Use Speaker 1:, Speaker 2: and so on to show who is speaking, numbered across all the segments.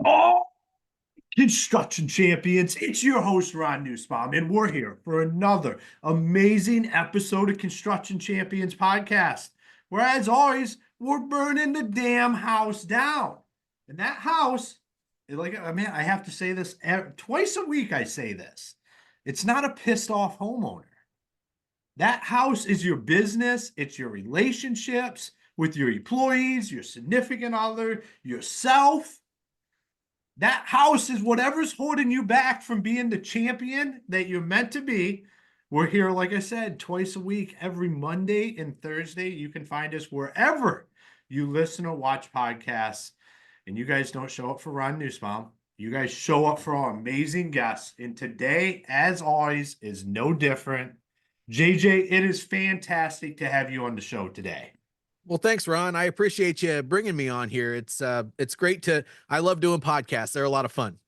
Speaker 1: Oh, construction champions, it's your host, Ron Nussbaum, and we're here for another amazing episode of Construction Champions Podcast, where, as always, we're burning the damn house down. And that house, I have to say this twice a week, I say this. It's not a pissed off homeowner. That house is your business, it's your relationships with your employees, your significant other, yourself. That house is whatever's holding you back from being the champion that you're meant to be. We're here, like I said, twice a week, every Monday and Thursday. You can find us wherever you listen or watch podcasts. And you guys don't show up for Ron Nussbaum. You guys show up for our amazing guests. And today, as always, is no different. JJ, it is fantastic to have you on the show today.
Speaker 2: Well, thanks, Ron. I appreciate you bringing me on here. It's great I love doing podcasts. They're a lot of fun.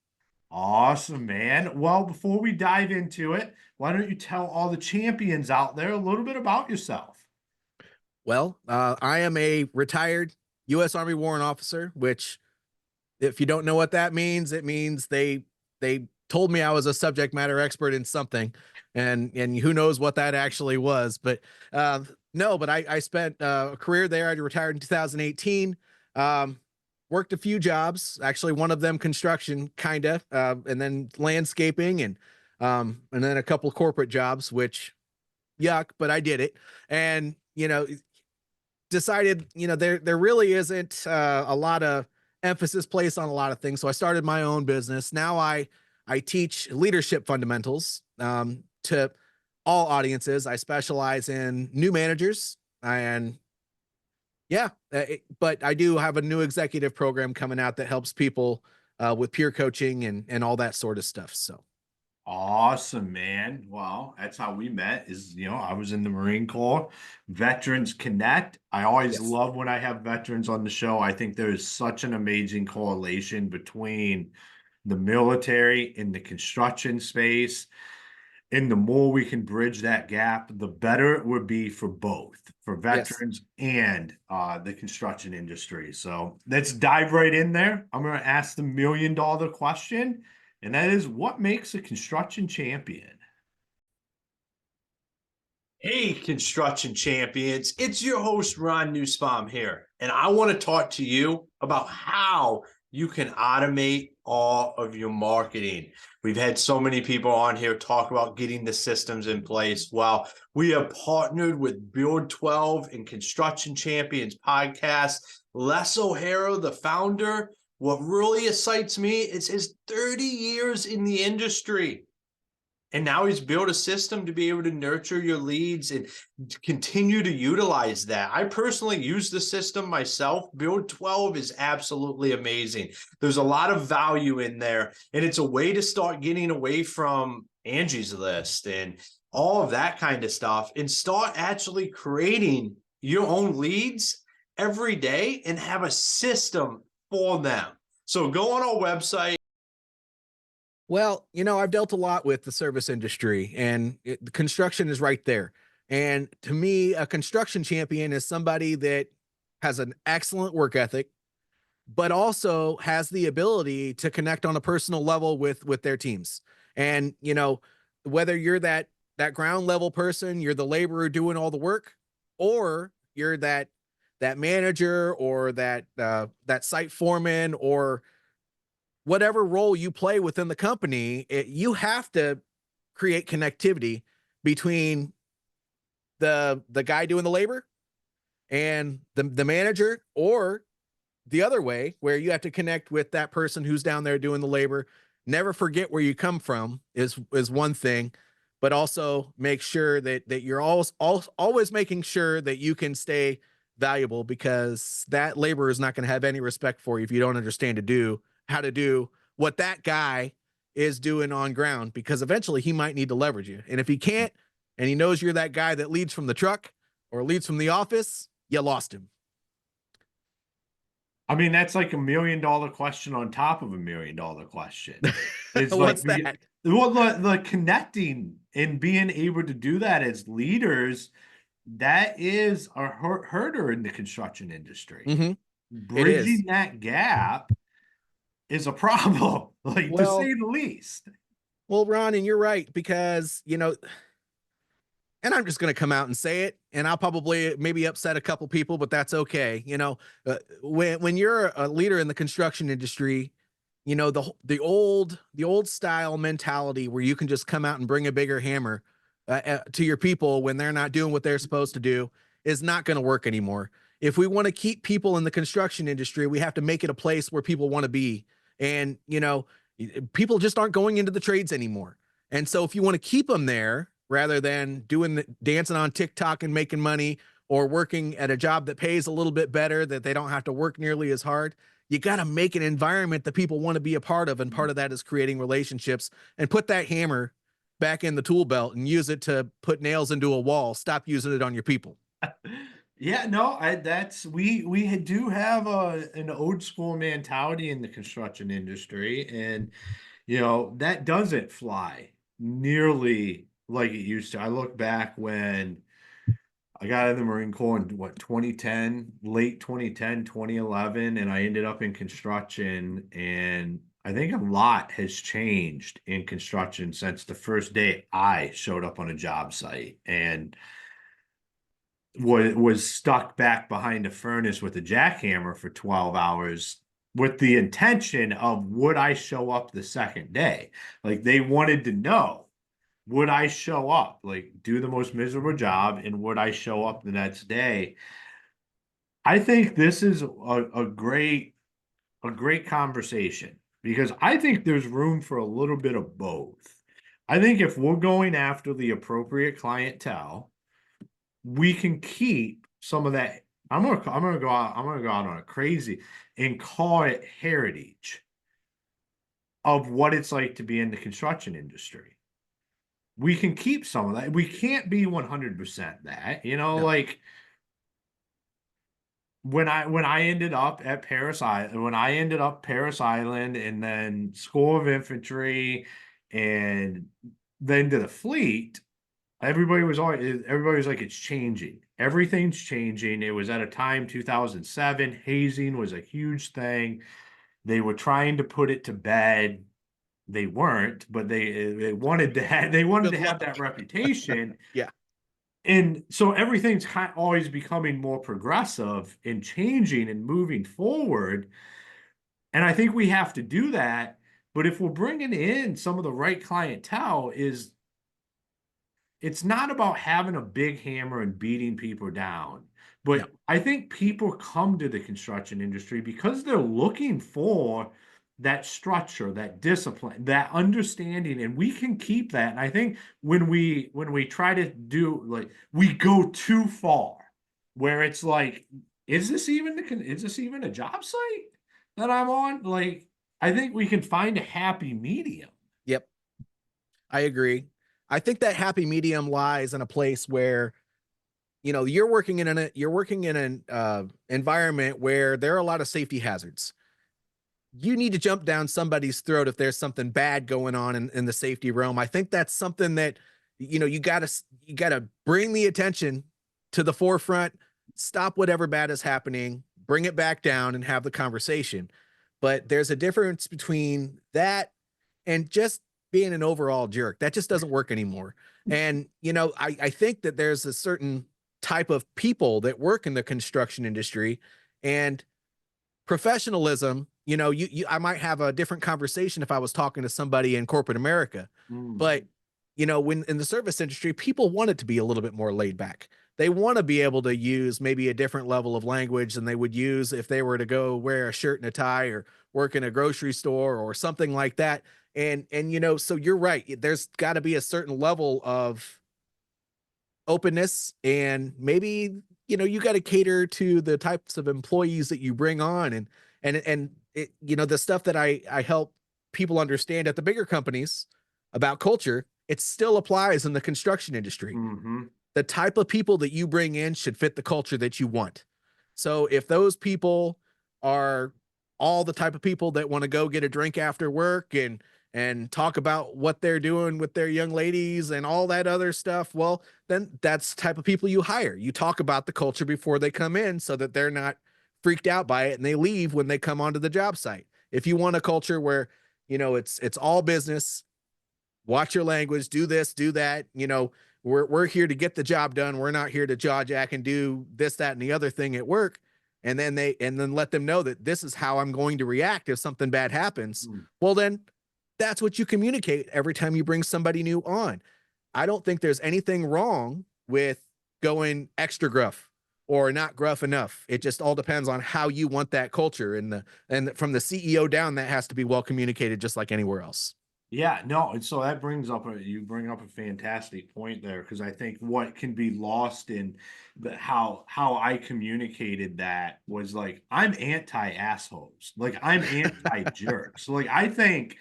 Speaker 1: Awesome, man. Well, before we dive into it, why don't you tell all the champions out there a little bit about yourself?
Speaker 2: Well, I am a retired U.S. Army warrant officer, which, if you don't know what that means, it means they told me I was a subject matter expert in something, and who knows what that actually was. But no, but I spent a career there. I retired in 2018. Worked a few jobs, actually one of them construction, kind of, and then landscaping, and then a couple of corporate jobs, which yuck, but I did it. And decided there really isn't a lot of emphasis placed on a lot of things, so I started my own business. Now I teach leadership fundamentals to all audiences. I specialize in new managers, and but I do have a new executive program coming out that helps people with peer coaching and all that sort of stuff. So
Speaker 1: Awesome, man. Well, that's how we met I was in the Marine Corps, Veterans Connect. I always
Speaker 2: yes,
Speaker 1: love when I have veterans on the show. I think there is such an amazing correlation between the military and the construction space. And the more we can bridge that gap, the better it would be for both, for
Speaker 2: yes.
Speaker 1: veterans and the construction industry. So let's dive right in there. I'm going to ask the $1 million question, and that is, what makes a construction champion? Hey, construction champions. It's your host, Ron Nussbaum here. And I want to talk to you about how you can automate all of your marketing. We've had so many people on here talk about getting the systems in place. Well, we have partnered with Build 12 and Construction Champions podcast. Les O'Hara, the founder, what really excites me is his 30 years in the industry. And now he's built a system to be able to nurture your leads and continue to utilize that. I personally use the system myself. Build 12 is absolutely amazing. There's a lot of value in there, and it's a way to start getting away from Angie's List and all of that kind of stuff and start actually creating your own leads every day and have a system for them. So go on our website.
Speaker 2: Well, I've dealt a lot with the service industry, and the construction is right there. And to me, a construction champion is somebody that has an excellent work ethic, but also has the ability to connect on a personal level with their teams. And whether you're that ground level person, you're the laborer doing all the work, or you're that manager, or that site foreman, or whatever role you play within the company, you have to create connectivity between the guy doing the labor and the manager, or the other way, where you have to connect with that person who's down there doing the labor. Never forget where you come from is one thing, but also make sure that you're always making sure that you can stay valuable, because that labor is not going to have any respect for you if you don't understand how to do what that guy is doing on ground, because eventually he might need to leverage you. And if he can't, and he knows you're that guy that leads from the truck or leads from the office, you lost him.
Speaker 1: I mean, that's like $1 million question on top of $1 million question. It's like,
Speaker 2: What's that?
Speaker 1: well, the connecting and being able to do that as leaders, that is a herder in the construction industry.
Speaker 2: Mm-hmm. It
Speaker 1: Bridging
Speaker 2: is.
Speaker 1: that gap is a problem, like to
Speaker 2: Well,
Speaker 1: say the least.
Speaker 2: well, Ron, and you're right, because, and I'm just going to come out and say it, and I'll probably maybe upset a couple people, but that's okay. When you're a leader in the construction industry, the old style mentality where you can just come out and bring a bigger hammer to your people when they're not doing what they're supposed to do is not going to work anymore. If we want to keep people in the construction industry, we have to make it a place where people want to be. And people just aren't going into the trades anymore. And so if you want to keep them there rather than dancing on TikTok and making money, or working at a job that pays a little bit better, that they don't have to work nearly as hard, you got to make an environment that people want to be a part of. And part of that is creating relationships, and put that hammer back in the tool belt and use it to put nails into a wall. Stop using it on your people.
Speaker 1: Yeah, no, we do have an old school mentality in the construction industry, and that doesn't fly nearly like it used to. I look back when I got in the Marine Corps in what 2010, late 2010, 2011, and I ended up in construction, and I think a lot has changed in construction since the first day I showed up on a job site and was stuck back behind a furnace with a jackhammer for 12 hours with the intention of would I show up the second day? Like they wanted to know, would I show up? Like do the most miserable job and would I show up the next day? I think this is a great conversation because I think there's room for a little bit of both. I think if we're going after the appropriate clientele, we can keep some of that. I'm gonna go out on a crazy and call it heritage of what it's like to be in the construction industry. We can keep some of that. We can't be 100% that,
Speaker 2: No.
Speaker 1: like when I ended up at Paris Island, when I ended up Paris Island and then School of Infantry and then to the fleet, everybody was like, it's changing. Everything's changing. It was at a time, 2007, hazing was a huge thing. They were trying to put it to bed. They weren't, but they wanted to
Speaker 2: Good
Speaker 1: have
Speaker 2: luck.
Speaker 1: that reputation.
Speaker 2: Yeah.
Speaker 1: And so everything's kind of always becoming more progressive and changing and moving forward. And I think we have to do that. But if we're bringing in some of the right clientele, it's not about having a big hammer and beating people down.
Speaker 2: No.
Speaker 1: But I think people come to the construction industry because they're looking for that structure, that discipline, that understanding, and we can keep that. And I think when we try to do like we go too far, where it's like, is this even a job site that I'm on? Like, I think we can find a happy medium.
Speaker 2: Yep. I agree. I think that happy medium lies in a place where you're working in an environment where there are a lot of safety hazards. You need to jump down somebody's throat if there's something bad going on in the safety realm. I think that's something that you gotta bring the attention to the forefront, stop whatever bad is happening, bring it back down, and have the conversation. But there's a difference between that and just being an overall jerk. That just doesn't work anymore. And I think that there's a certain type of people that work in the construction industry, and professionalism, I might have a different conversation if I was talking to somebody in corporate America.
Speaker 1: Mm.
Speaker 2: But when in the service industry, people want it to be a little bit more laid back. They want to be able to use maybe a different level of language than they would use if they were to go wear a shirt and a tie or work in a grocery store or something like that. And so you're right, there's got to be a certain level of openness, and maybe you got to cater to the types of employees that you bring on. And the stuff that I help people understand at the bigger companies about culture, it still applies in the construction industry.
Speaker 1: Hmm.
Speaker 2: The type of people that you bring in should fit the culture that you want. So if those people are all the type of people that want to go get a drink after work and talk about what they're doing with their young ladies and all that other stuff, well, then that's the type of people you hire. You talk about the culture before they come in so that they're not freaked out by it and they leave when they come onto the job site. If you want a culture where, it's all business, watch your language, do this, do that, we're here to get the job done. We're not here to jaw jack and do this, that, and the other thing at work. And then let them know that this is how I'm going to react if something bad happens.
Speaker 1: Mm.
Speaker 2: Well, then that's what you communicate every time you bring somebody new on. I don't think there's anything wrong with going extra gruff or not gruff enough. It just all depends on how you want that culture, and from the CEO down, that has to be well communicated, just like anywhere else.
Speaker 1: Yeah, no, and so that you bring up a fantastic point there, because I think what can be lost in how I communicated that was like, I'm anti assholes, like I'm anti jerks. Like I think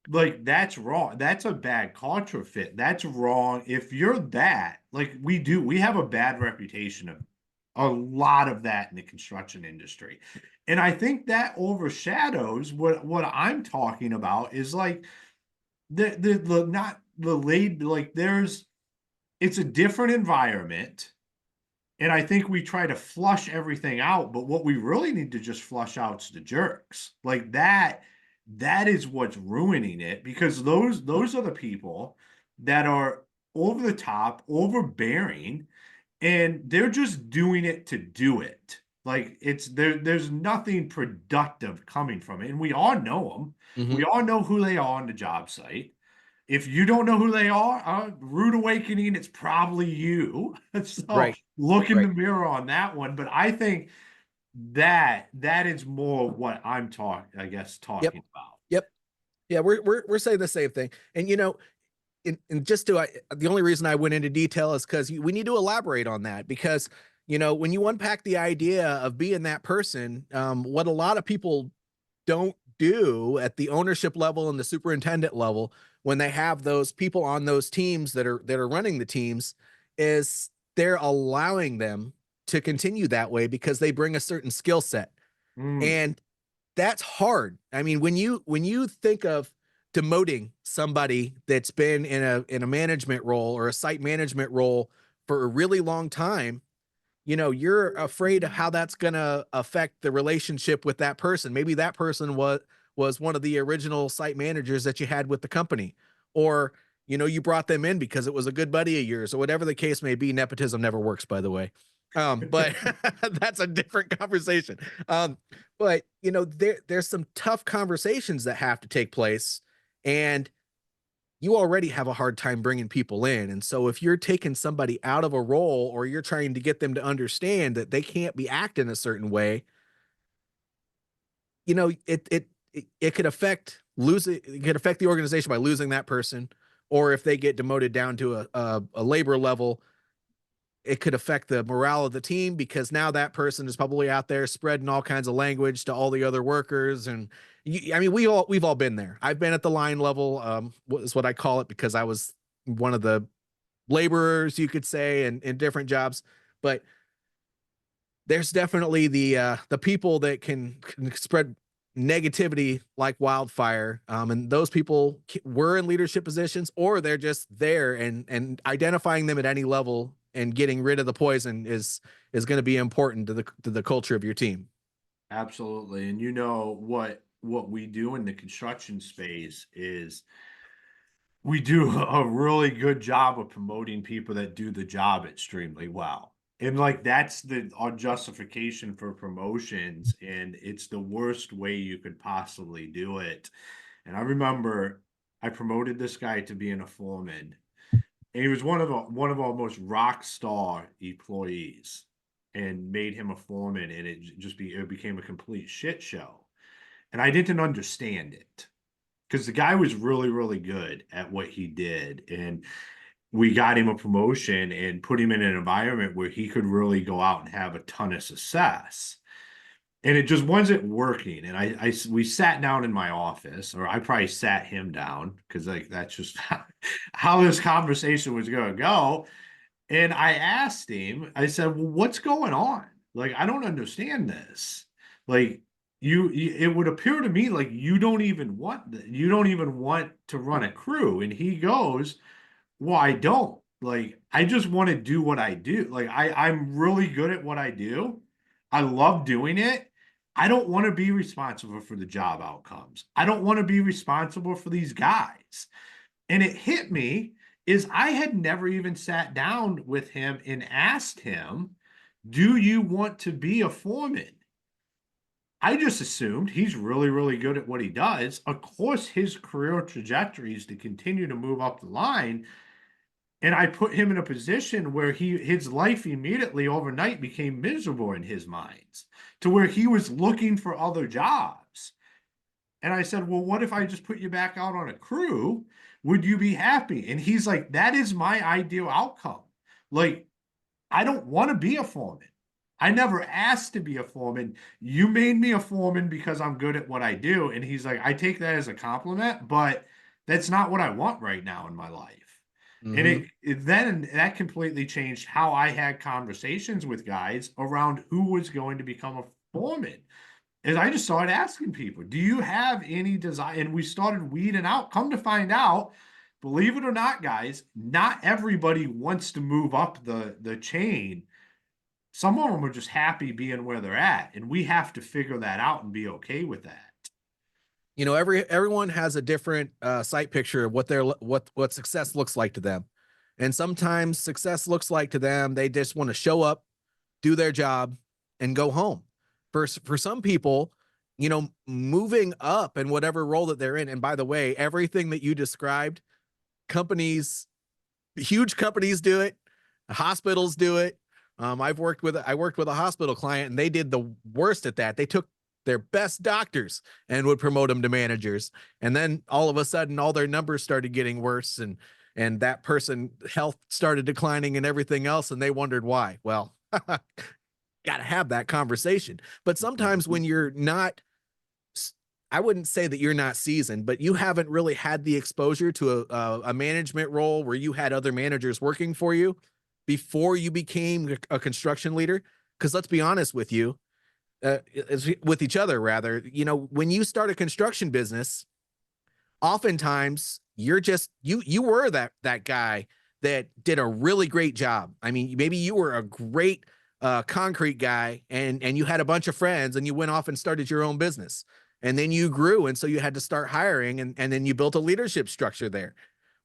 Speaker 1: like that's wrong. That's a bad culture fit. That's wrong. If you're that, like we have a bad reputation of a lot of that in the construction industry. And I think that overshadows what I'm talking about is like the not the laid like there's it's a different environment. And I think we try to flush everything out, but what we really need to just flush out is the jerks. Like that is what's ruining it, because those are the people that are over the top, overbearing, and they're just doing it to do it. Like there's nothing productive coming from it. And we all know them. We
Speaker 2: Mm-hmm.
Speaker 1: all know who they are on the job site. If you don't know who they are, rude awakening, it's probably you. So
Speaker 2: Right.
Speaker 1: look in the
Speaker 2: Right.
Speaker 1: mirror on that one. But I think that is more what I'm talking, I guess,
Speaker 2: Yep.
Speaker 1: talking about.
Speaker 2: Yep. Yeah, we're saying the same thing. And and just to the only reason I went into detail is because we need to elaborate on that, because when you unpack the idea of being that person, what a lot of people don't do at the ownership level and the superintendent level, when they have those people on those teams that are running the teams, is they're allowing them to continue that way because they bring a certain skill set.
Speaker 1: Mm,
Speaker 2: And that's hard. I mean, when you think of demoting somebody that's been in a management role or a site management role for a really long time, you're afraid of how that's going to affect the relationship with that person. Maybe that person was one of the original site managers that you had with the company, or you brought them in because it was a good buddy of yours, or whatever the case may be. Nepotism never works, by the way. But that's a different conversation. But there's some tough conversations that have to take place, and you already have a hard time bringing people in. And so if you're taking somebody out of a role, or you're trying to get them to understand that they can't be acting a certain way, it could affect the organization by losing that person. Or if they get demoted down to a labor level, it could affect the morale of the team, because now that person is probably out there spreading all kinds of language to all the other workers. And I mean, we've all been there. I've been at the line level, is what I call it, because I was one of the laborers, you could say, in different jobs. But there's definitely the people that can spread negativity like wildfire, and those people were in leadership positions, or they're just there, and identifying them at any level and getting rid of the poison is going to be important to the culture of your team.
Speaker 1: absolutely. And what we do in the construction space is we do a really good job of promoting people that do the job extremely well. And like that's our justification for promotions, and it's the worst way you could possibly do it. And I remember I promoted this guy to being a foreman, and he was one of our most rock star employees, and made him a foreman, and it became a complete shit show. And I didn't understand it, because the guy was really, really good at what he did. And we got him a promotion and put him in an environment where he could really go out and have a ton of success. And it just wasn't working. And we sat down in my office, or I probably sat him down, because like that's just how this conversation was going to go. And I asked him, I said, well, what's going on? Like, I don't understand this. Like, it would appear to me like you don't even want to run a crew. And he goes, well, I don't. Like, I just want to do what I do. Like, I'm really good at what I do. I love doing it. I don't want to be responsible for the job outcomes. I don't want to be responsible for these guys. And it hit me is I had never even sat down with him and asked him, do you want to be a foreman? I just assumed he's really, really good at what he does. Of course, his career trajectory is to continue to move up the line. And I put him in a position where his life immediately overnight became miserable in his minds to where he was looking for other jobs. And I said, well, what if I just put you back out on a crew? Would you be happy? And he's like, that is my ideal outcome. Like, I don't want to be a foreman. I never asked to be a foreman. You made me a foreman because I'm good at what I do. And he's like, I take that as a compliment, but that's not what I want right now in my life. And
Speaker 2: Mm-hmm.
Speaker 1: then that completely changed how I had conversations with guys around who was going to become a foreman. And I just started asking people, do you have any desire? And we started weeding out. Come to find out, believe it or not, guys, not everybody wants to move up the chain. Some of them are just happy being where they're at, and we have to figure that out and be okay with that.
Speaker 2: You know, everyone has a different sight picture of what success looks like to them. And sometimes success looks like to them they just want to show up, do their job, and go home. For some people, you know, moving up in whatever role that they're in. And by the way, everything that you described, companies, huge companies do it, hospitals do it. I worked with a hospital client, and they did the worst at that. They took their best doctors and would promote them to managers, and then all of a sudden, all their numbers started getting worse, and that person health started declining and everything else, and they wondered why. Well, got to have that conversation. But sometimes when you're not, I wouldn't say that you're not seasoned, but you haven't really had the exposure to a management role where you had other managers working for you before you became a construction leader. Because let's be honest with you, with each other, rather, you know, when you start a construction business, oftentimes you're just you were that guy that did a really great job. I mean, maybe you were a great concrete guy, and you had a bunch of friends, and you went off and started your own business, and then you grew, and so you had to start hiring, and then you built a leadership structure there.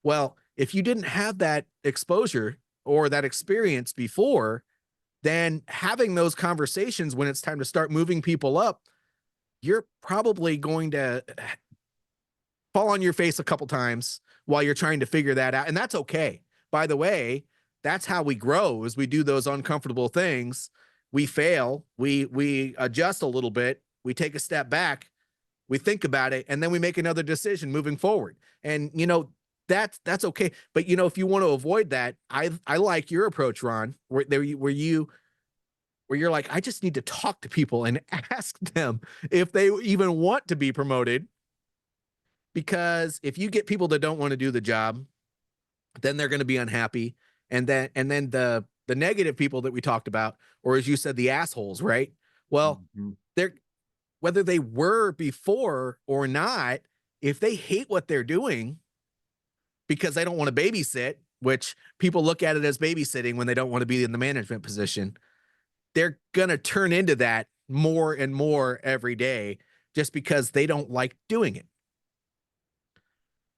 Speaker 2: Well, if you didn't have that exposure or that experience before, then having those conversations when it's time to start moving people up, you're probably going to fall on your face a couple times while you're trying to figure that out. And that's okay. By the way, that's how we grow, is we do those uncomfortable things. We fail, we adjust a little bit, we take a step back, we think about it, and then we make another decision moving forward. And you know, that's okay. But you know, if you want to avoid that, I like your approach, Ron, where you're like, I just need to talk to people and ask them if they even want to be promoted. Because if you get people that don't want to do the job, then they're going to be unhappy. And then the negative people that we talked about, or as you said, the assholes, right? Well,
Speaker 1: Mhm.
Speaker 2: they're, whether they were before or not, if they hate what they're doing because they don't want to babysit, which people look at it as babysitting when they don't want to be in the management position, they're going to turn into that more and more every day just because they don't like doing it.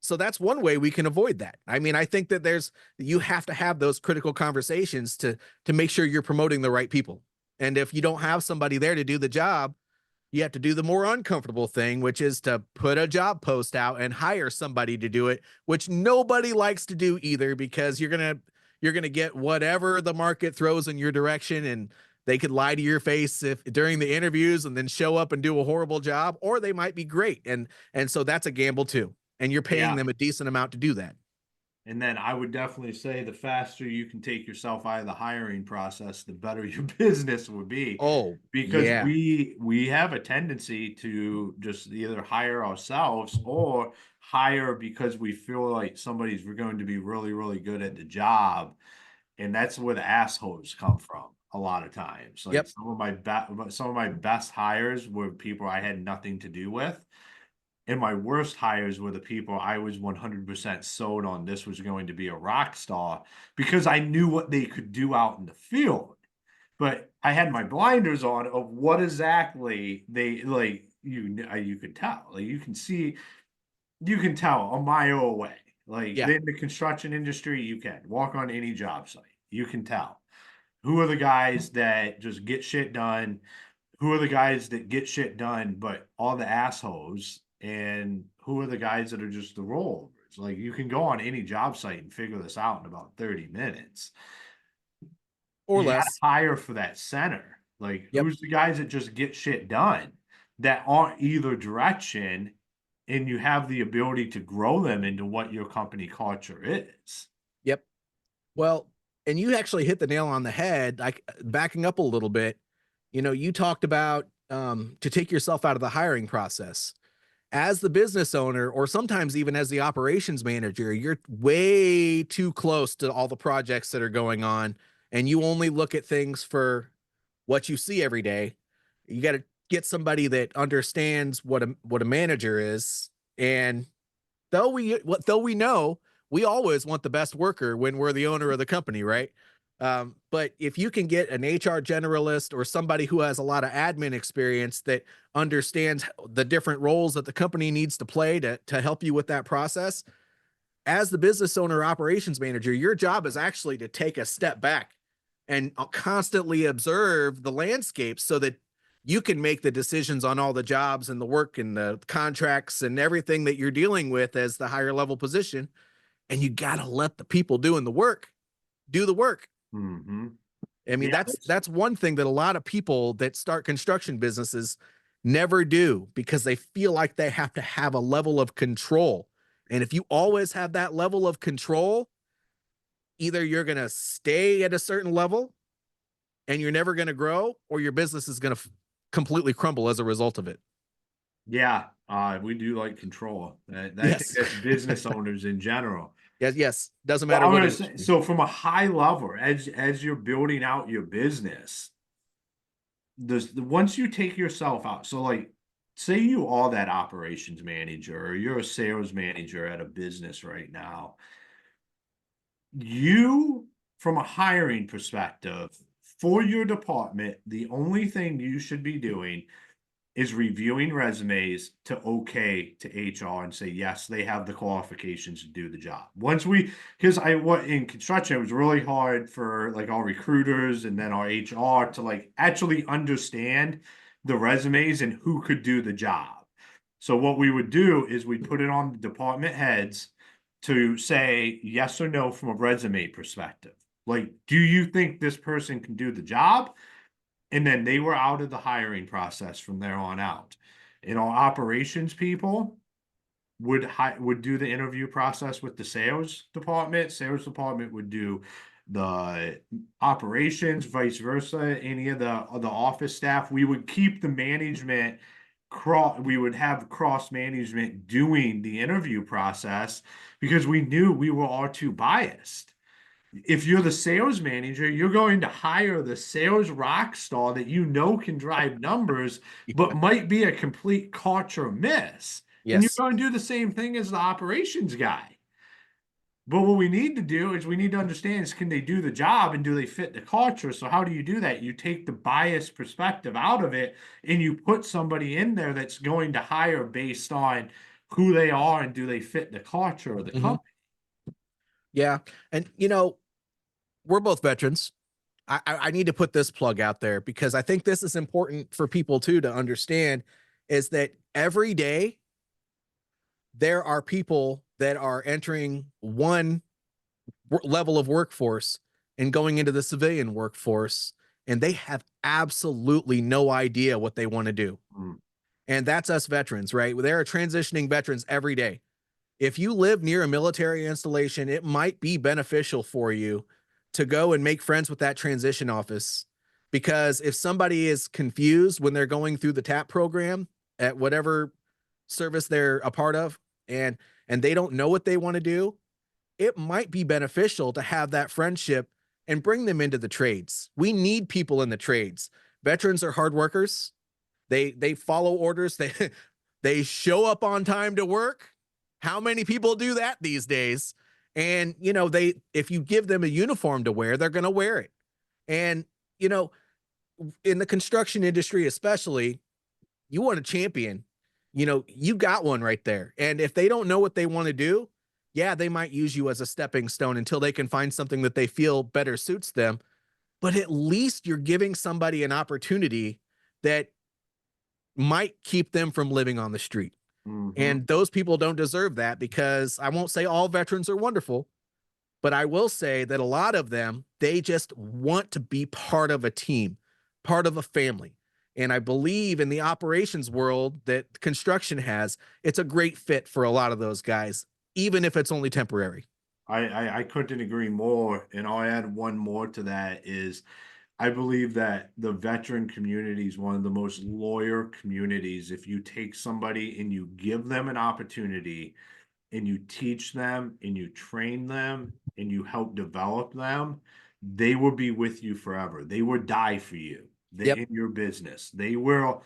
Speaker 2: So that's one way we can avoid that. I mean, I think that you have to have those critical conversations to make sure you're promoting the right people. And if you don't have somebody there to do the job, you have to do the more uncomfortable thing, which is to put a job post out and hire somebody to do it, which nobody likes to do either, because you're gonna get whatever the market throws in your direction, and they could lie to your face if during the interviews and then show up and do a horrible job, or they might be great. And so that's a gamble too. And you're paying
Speaker 1: Yeah.
Speaker 2: them a decent amount to do that.
Speaker 1: And then I would definitely say the faster you can take yourself out of the hiring process, the better your business would be.
Speaker 2: Oh,
Speaker 1: Because
Speaker 2: yeah.
Speaker 1: we have a tendency to just either hire ourselves or hire because we feel like somebody's going to be really, really good at the job. And that's where the assholes come from a lot of times. Like
Speaker 2: Yep.
Speaker 1: some of my best hires were people I had nothing to do with. And my worst hires were the people I was 100% sold on this was going to be a rock star because I knew what they could do out in the field. But I had my blinders on of what exactly they like. You could tell, like you can tell a mile away. Like
Speaker 2: Yeah.
Speaker 1: in the construction industry, you can walk on any job site. You can tell who are the guys that just get shit done, who are the guys that get shit done, but all the assholes, and who are the guys that are just the rollovers. Like you can go on any job site and figure this out in about 30 minutes.
Speaker 2: Or
Speaker 1: You got to
Speaker 2: less.
Speaker 1: hire for that center. Like
Speaker 2: Yep.
Speaker 1: who's the guys that just get shit done that aren't either direction, and you have the ability to grow them into what your company culture is.
Speaker 2: Yep. Well, and you actually hit the nail on the head. Like backing up a little bit, you talked about to take yourself out of the hiring process. As the business owner, or sometimes even as the operations manager, you're way too close to all the projects that are going on, and you only look at things for what you see every day. You got to get somebody that understands what a manager is. And though we know we always want the best worker when we're the owner of the company, right? But if you can get an HR generalist or somebody who has a lot of admin experience that understands the different roles that the company needs to play to help you with that process, as the business owner operations manager, your job is actually to take a step back and constantly observe the landscape so that you can make the decisions on all the jobs and the work and the contracts and everything that you're dealing with as the higher level position. And you got to let the people doing the work do the work.
Speaker 1: Mm-hmm.
Speaker 2: I mean,
Speaker 1: Yeah,
Speaker 2: that's one thing that a lot of people that start construction businesses never do because they feel like they have to have a level of control. And if you always have that level of control, either you're going to stay at a certain level and you're never going to grow, or your business is going to completely crumble as a result of it.
Speaker 1: yeah. We do like control. I think
Speaker 2: Yes.
Speaker 1: that's business owners in general.
Speaker 2: Yes. Yes. Doesn't
Speaker 1: Well,
Speaker 2: matter
Speaker 1: I'm
Speaker 2: what
Speaker 1: gonna say,
Speaker 2: industry.
Speaker 1: so from a high level, as you're building out your business, once you take yourself out, so like say you are that operations manager or you're a sales manager at a business right now, you from a hiring perspective for your department, the only thing you should be doing is reviewing resumes to okay to HR and say yes, they have the qualifications to do the job. Once we, because I what in construction, it was really hard for like our recruiters and then our HR to like actually understand the resumes and who could do the job. So what we would do is we'd put it on the department heads to say yes or no from a resume perspective. Like, do you think this person can do the job? And then they were out of the hiring process from there on out. And our operations people would do the interview process with the sales department. Sales department would do the operations, vice versa. Any of the office staff, we would keep the management cross. We would have cross management doing the interview process because we knew we were all too biased. If you're the sales manager, you're going to hire the sales rock star that you know can drive numbers, but might be a complete culture miss. And you're
Speaker 2: Yes.
Speaker 1: going to do the same thing as the operations guy. But what we need to do is we need to understand is can they do the job and do they fit the culture? So how do you do that? You take the bias perspective out of it and you put somebody in there that's going to hire based on who they are and do they fit the culture of the
Speaker 2: Mm-hmm.
Speaker 1: company.
Speaker 2: Yeah. And, we're both veterans. I need to put this plug out there because I think this is important for people too to understand is that every day there are people that are entering one level of workforce and going into the civilian workforce, and they have absolutely no idea what they want to do.
Speaker 1: Mm.
Speaker 2: And that's us veterans, right? There are transitioning veterans every day. If you live near a military installation, it might be beneficial for you to go and make friends with that transition office. Because if somebody is confused when they're going through the TAP program at whatever service they're a part of, and they don't know what they want to do, it might be beneficial to have that friendship and bring them into the trades. We need people in the trades. Veterans are hard workers. They follow orders. They show up on time to work. How many people do that these days? And they if you give them a uniform to wear, they're going to wear it. And you know, in the construction industry, especially, you want a champion. You got one right there. And if they don't know what they want to do, yeah, they might use you as a stepping stone until they can find something that they feel better suits them. But at least you're giving somebody an opportunity that might keep them from living on the street.
Speaker 1: Mm-hmm.
Speaker 2: And those people don't deserve that, because I won't say all veterans are wonderful, but I will say that a lot of them, they just want to be part of a team, part of a family. And I believe in the operations world that construction has, it's a great fit for a lot of those guys, even if it's only temporary.
Speaker 1: I couldn't agree more. And I'll add one more to that is I believe that the veteran community is one of the most loyal communities. If you take somebody and you give them an opportunity and you teach them and you train them and you help develop them, they will be with you forever. They will die for you.
Speaker 2: Yep.
Speaker 1: In your business. They will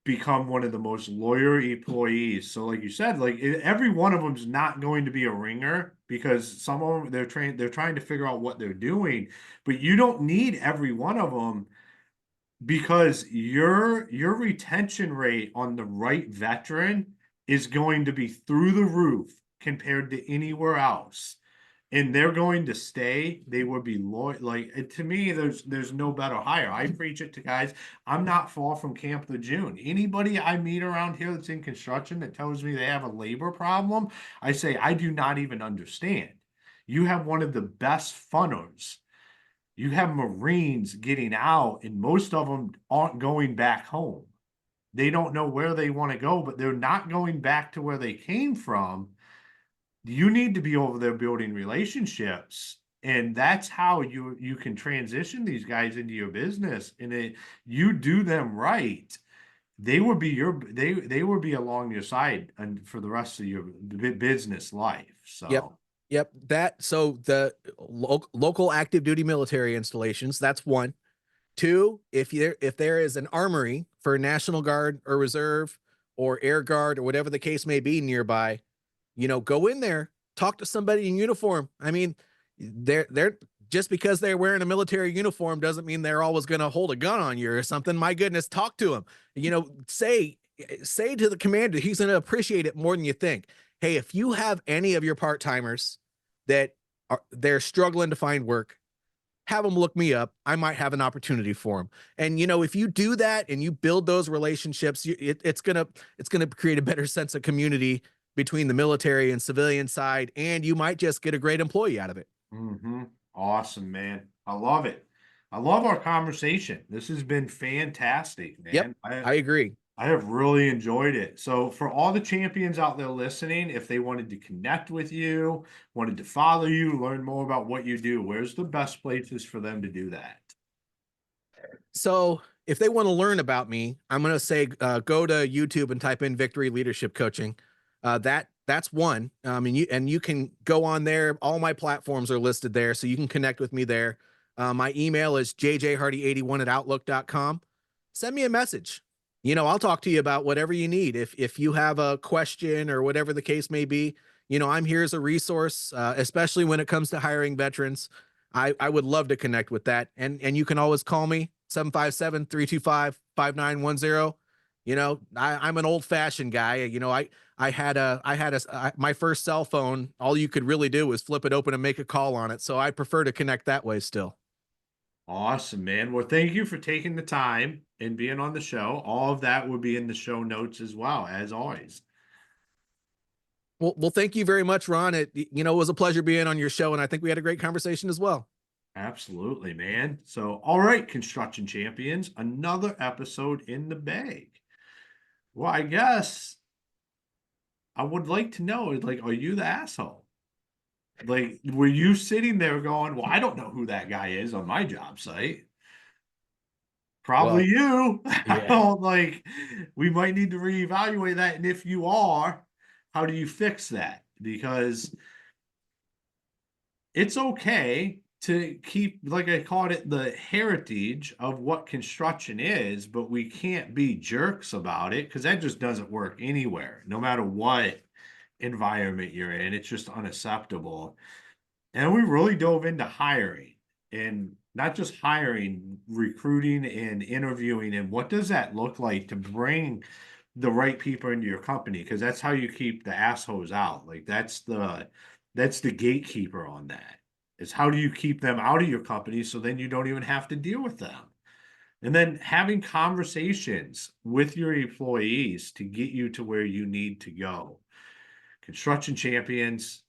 Speaker 1: become one of the most loyal employees. So, like you said, like every one of them is not going to be a ringer, because some of them they're trying to figure out what they're doing, but you don't need every one of them, because your retention rate on the right veteran is going to be through the roof compared to anywhere else, and they're going to stay. They will be loyal. Like to me, there's no better hire. I preach it to guys. I'm not far from Camp the June. Anybody I meet around here that's in construction that tells me they have a labor problem, I say I do not even understand. You have one of the best funnels. You have Marines getting out, and most of them aren't going back home. They don't know where they want to go, but they're not going back to where they came from. You need to be over there building relationships, and that's how you can transition these guys into your business. And you do them right, they will be they will be along your side and for the rest of your business life.
Speaker 2: Yep.
Speaker 1: So
Speaker 2: Yep. So the local active duty military installations, that's one. Two, if there is an armory for National Guard or Reserve or Air Guard or whatever the case may be nearby, go in there, talk to somebody in uniform. I mean, they're just because they're wearing a military uniform doesn't mean they're always going to hold a gun on you or something. My goodness, talk to them. Say to the commander, he's going to appreciate it more than you think. Hey, if you have any of your part timers that they're struggling to find work, have them look me up. I might have an opportunity for them. And if you do that and you build those relationships, it's gonna create a better sense of community between the military and civilian side, and you might just get a great employee out of it.
Speaker 1: awesome, man. I love it. I love our conversation. This has been fantastic,
Speaker 2: Yep,
Speaker 1: man.
Speaker 2: I agree.
Speaker 1: I have really enjoyed it. So, for all the champions out there listening, if they wanted to connect with you, wanted to follow you, learn more about what you do, where's the best places for them to do that?
Speaker 2: So if they want to learn about me, I'm going to say go to YouTube and type in Victory Leadership Coaching. That's one. And you can go on there. All my platforms are listed there, so you can connect with me there. My email is jjhardy81@outlook.com. Send me a message. I'll talk to you about whatever you need. If you have a question or whatever the case may be, I'm here as a resource, especially when it comes to hiring veterans. I would love to connect with that. And you can always call me 757-325-5910. I'm an old fashioned guy. My first cell phone, all you could really do was flip it open and make a call on it. So I prefer to connect that way still.
Speaker 1: Awesome, man. Well, thank you for taking the time and being on the show. All of that will be in the show notes as well, as always.
Speaker 2: Well, thank you very much, Ron. It was a pleasure being on your show, and I think we had a great conversation as well.
Speaker 1: Absolutely, man. So, all right, construction champions, another episode in the bag. Well, I guess I would like to know, like, are you the asshole? Like, were you sitting there going, well, I don't know who that guy is on my job site? Probably
Speaker 2: Well,
Speaker 1: you. I
Speaker 2: yeah.
Speaker 1: don't like, we might need to reevaluate that. And if you are, how do you fix that? Because it's okay to keep, like I called it, the heritage of what construction is, but we can't be jerks about it, because that just doesn't work anywhere, no matter what environment you're in. It's just unacceptable. And we really dove into hiring. And not just hiring, recruiting and interviewing. And what does that look like to bring the right people into your company? Because that's how you keep the assholes out. Like that's the gatekeeper on that. Is how do you keep them out of your company so then you don't even have to deal with them? And then having conversations with your employees to get you to where you need to go. Construction Champions,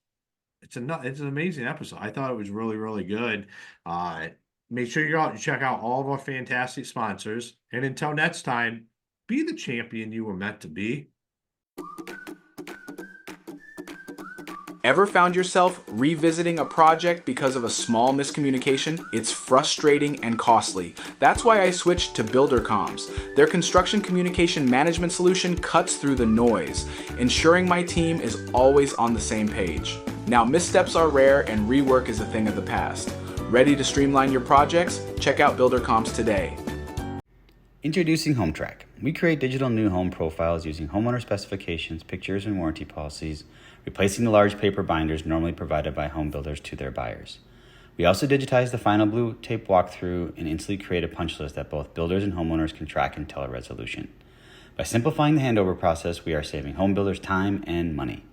Speaker 1: it's an amazing episode. I thought it was really, really good. Uh, Make sure you go out and check out all of our fantastic sponsors. And until next time, be the champion you were meant to be.
Speaker 3: Ever found yourself revisiting a project because of a small miscommunication? It's frustrating and costly. That's why I switched to BuilderComms. Their construction communication management solution cuts through the noise, ensuring my team is always on the same page. Now, missteps are rare and rework is a thing of the past. Ready to streamline your projects? Check out BuilderComms today.
Speaker 4: Introducing HomeTrack. We create digital new home profiles using homeowner specifications, pictures, and warranty policies, replacing the large paper binders normally provided by home builders to their buyers. We also digitize the final blue tape walkthrough and instantly create a punch list that both builders and homeowners can track until a resolution. By simplifying the handover process, we are saving home builders time and money.